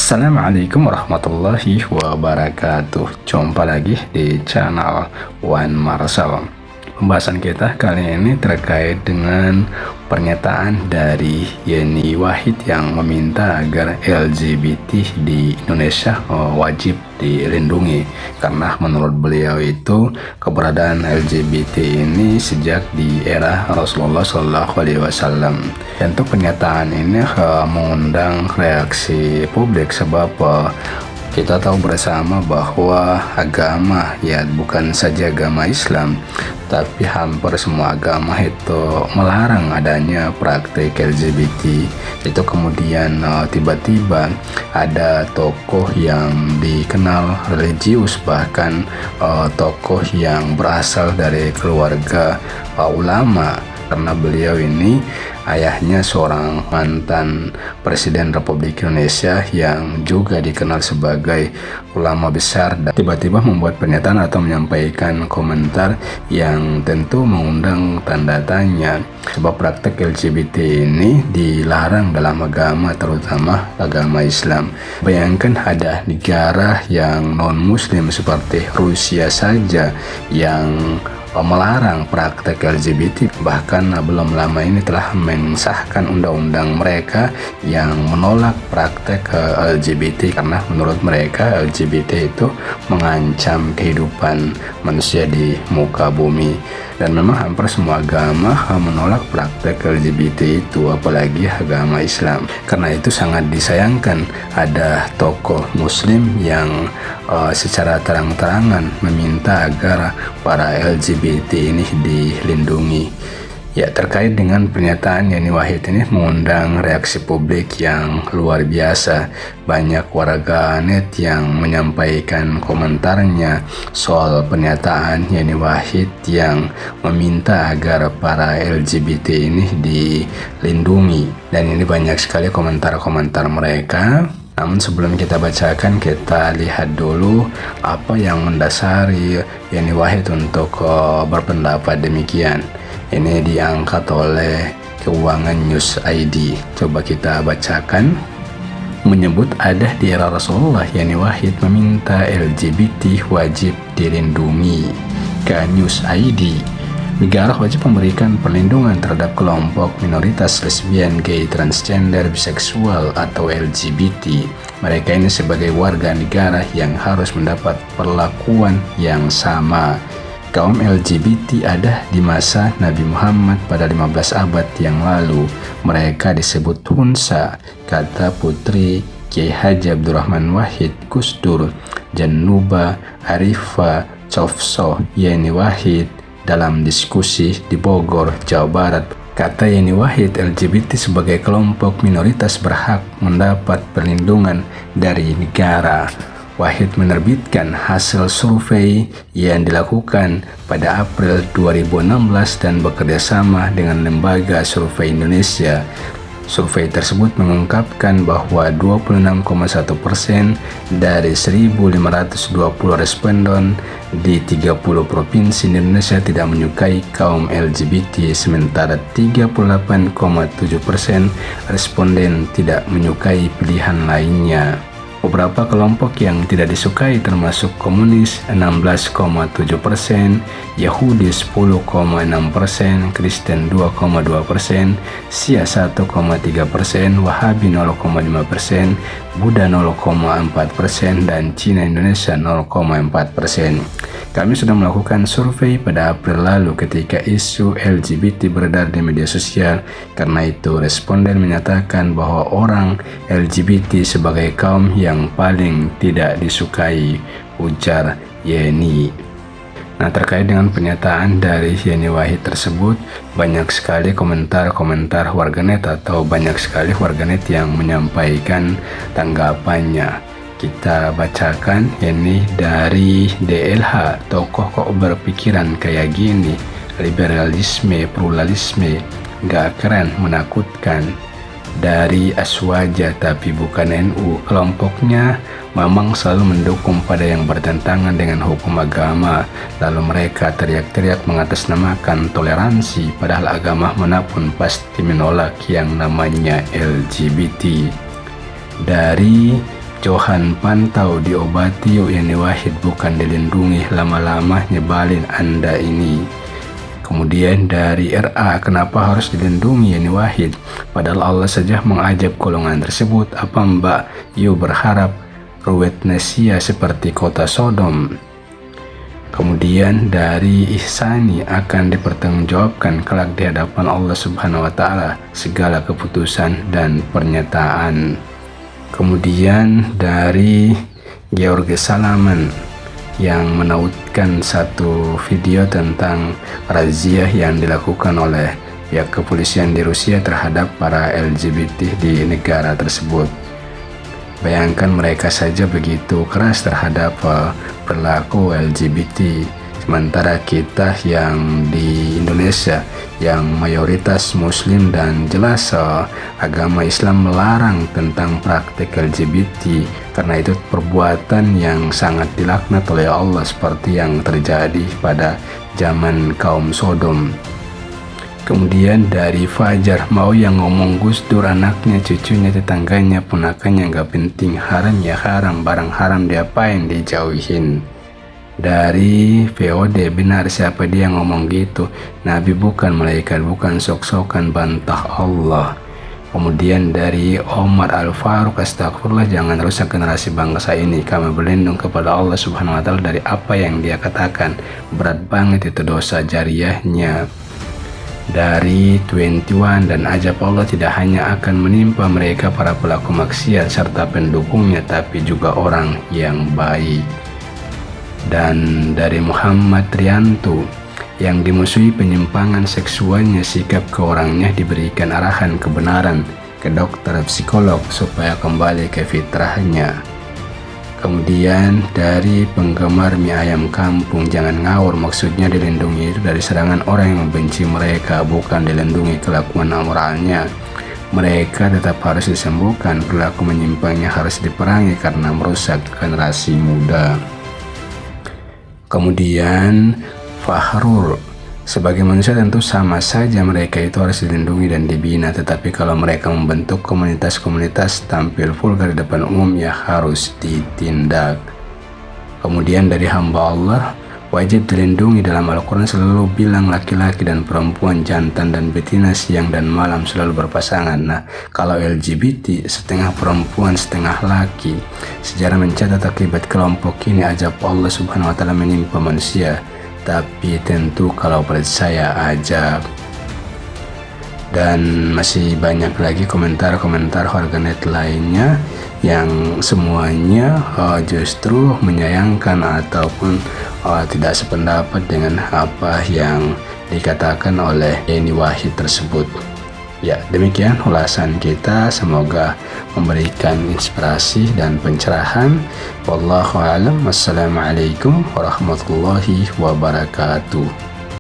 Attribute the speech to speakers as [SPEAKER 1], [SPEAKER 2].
[SPEAKER 1] Assalamualaikum warahmatullahi wabarakatuh. Jumpa lagi di channel Wan Marshall. Pembahasan kita kali ini terkait dengan pernyataan dari Yeni Wahid yang meminta agar LGBT di Indonesia wajib dilindungi, karena menurut beliau itu keberadaan LGBT ini sejak di era Rasulullah SAW. Tentu pernyataan ini mengundang reaksi publik sebab kita tahu bersama bahwa agama, ya bukan saja agama Islam, tapi hampir semua agama itu melarang adanya praktik LGBT. Itu kemudian tiba-tiba ada tokoh yang dikenal religius, bahkan tokoh yang berasal dari keluarga ulama, karena beliau ini ayahnya seorang mantan Presiden Republik Indonesia yang juga dikenal sebagai ulama besar, dan tiba-tiba membuat pernyataan atau menyampaikan komentar yang tentu mengundang tanda tanya, sebab praktek LGBT ini dilarang dalam agama, terutama agama Islam. Bayangkan ada negara yang non-muslim seperti Rusia saja yang melarang praktek LGBT, bahkan belum lama ini telah mensahkan undang-undang mereka yang menolak praktek LGBT, karena menurut mereka LGBT itu mengancam kehidupan manusia di muka bumi. Dan memang hampir semua agama menolak praktek LGBT itu, apalagi agama Islam. Karena itu sangat disayangkan ada tokoh muslim yang secara terang-terangan meminta agar para LGBT ini dilindungi. Ya, terkait dengan pernyataan Yeni Wahid ini mengundang reaksi publik yang luar biasa. Banyak warganet yang menyampaikan komentarnya soal pernyataan Yeni Wahid yang meminta agar para LGBT ini dilindungi. Dan ini banyak sekali komentar-komentar mereka. Namun sebelum kita bacakan, kita lihat dulu apa yang mendasari Yeni Wahid untuk berpendapat demikian. Ini diangkat oleh Keuangan News ID. Coba kita bacakan. Menyebut ada di era Rasulullah, Yeni Wahid meminta LGBT wajib dilindungi. Ke News ID. Negara wajib memberikan perlindungan terhadap kelompok minoritas lesbian, gay, transgender, biseksual, atau LGBT. Mereka ini sebagai warga negara yang harus mendapat perlakuan yang sama. Kaum LGBT ada di masa Nabi Muhammad pada 15 abad yang lalu. Mereka disebut Hunsa, kata putri Kiai Haji Abdurrahman Wahid Gusdur, Januba Arifah Cofso Yeni Wahid dalam diskusi di Bogor, Jawa Barat. Kata Yeni Wahid, LGBT sebagai kelompok minoritas berhak mendapat perlindungan dari negara. Wahid menerbitkan hasil survei yang dilakukan pada April 2016 dan bekerjasama dengan Lembaga Survei Indonesia. Survei tersebut mengungkapkan bahwa 26,1% dari 1.520 responden di 30 provinsi di Indonesia tidak menyukai kaum LGBT, sementara 38,7% responden tidak menyukai pilihan lainnya. Beberapa kelompok yang tidak disukai termasuk komunis 16,7%, Yahudi 10,6%, Kristen 2,2%, Syiah 1,3%, Wahabi 0,5%, Buddha 0,4%, dan Cina Indonesia 0,4%. Kami sudah melakukan survei pada April lalu ketika isu LGBT beredar di media sosial. Karena itu, responden menyatakan bahwa orang LGBT sebagai kaum yang paling tidak disukai, ujar Yeni. Nah, terkait dengan pernyataan dari Yeni Wahid tersebut, banyak sekali komentar-komentar warganet atau banyak sekali warganet yang menyampaikan tanggapannya. Kita bacakan ini dari DLH. Tokoh kok berpikiran kayak gini, liberalisme, pluralisme, gak keren, menakutkan. Dari Aswaja tapi bukan NU, kelompoknya memang selalu mendukung pada yang bertentangan dengan hukum agama, lalu mereka teriak-teriak mengatasnamakan toleransi, padahal agama manapun pasti menolak yang namanya LGBT. Dari Johan pantau diobati yuk Yeni Wahid, bukan dilindungi, lama-lama nyebalin Anda ini. Kemudian dari RA, kenapa harus dilindungi Yeni Wahid? Padahal Allah saja mengajab golongan tersebut. Apa Mbak Yu berharap Ruwetnesia seperti kota Sodom? Kemudian dari Ihsani, akan dipertanggungjawabkan kelak di hadapan Allah Subhanahu wa Ta'ala segala keputusan dan pernyataan. Kemudian dari George Salaman yang menautkan satu video tentang razia yang dilakukan oleh pihak kepolisian di Rusia terhadap para LGBT di negara tersebut. Bayangkan mereka saja begitu keras terhadap perilaku LGBT, sementara kita yang di Indonesia yang mayoritas Muslim dan jelas agama Islam melarang tentang praktik LGBT, karena itu perbuatan yang sangat dilaknat oleh Allah seperti yang terjadi pada zaman kaum Sodom. Kemudian dari Fajar, mau yang ngomong Gus Dur, anaknya, cucunya, tetangganya, ponakannya nggak penting, haram ya haram, barang haram diapain, dijauhin. Dari VOD, benar siapa dia ngomong gitu? Nabi bukan malaikat, bukan sok-sokan, bantah Allah. Kemudian dari Omar Al-Faruq, astagfirullah, jangan rusak generasi bangsa ini, kami berlindung kepada Allah Subhanahu wa Ta'ala dari apa yang dia katakan, berat banget itu dosa jariahnya. Dari 21, dan ajab Allah tidak hanya akan menimpa mereka para pelaku maksiat serta pendukungnya, tapi juga orang yang baik. Dan dari Muhammad Trianto, yang dimusuhi penyimpangan seksualnya, sikap ke orangnya diberikan arahan kebenaran ke dokter psikolog supaya kembali ke fitrahnya. Kemudian dari penggemar mie ayam kampung, jangan ngawur, maksudnya dilindungi itu dari serangan orang yang membenci mereka, bukan dilindungi kelakuan amoralnya. Mereka tetap harus disembuhkan, perilaku menyimpangnya harus diperangi karena merusak generasi muda. Kemudian Fahrul, sebagai manusia tentu sama saja mereka itu harus dilindungi dan dibina, tetapi kalau mereka membentuk komunitas-komunitas tampil vulgar di depan umum, ya harus ditindak. Kemudian dari hamba Allah, wajib dilindungi, dalam Al-Quran selalu bilang laki-laki dan perempuan, jantan dan betina, siang dan malam selalu berpasangan. Nah, kalau LGBT setengah perempuan setengah laki, sejarah mencatat akibat kelompok ini ajab Allah Subhanahu wa Ta'ala menimpa manusia. Tapi tentu kalau percaya ajab. Dan masih banyak lagi komentar-komentar warganet lainnya yang semuanya justru menyayangkan ataupun tidak sependapat dengan apa yang dikatakan oleh Yeni Wahid tersebut. Ya, demikian ulasan kita, semoga memberikan inspirasi dan pencerahan. Wallahu a'lam. Wassalamualaikum warahmatullahi wabarakatuh.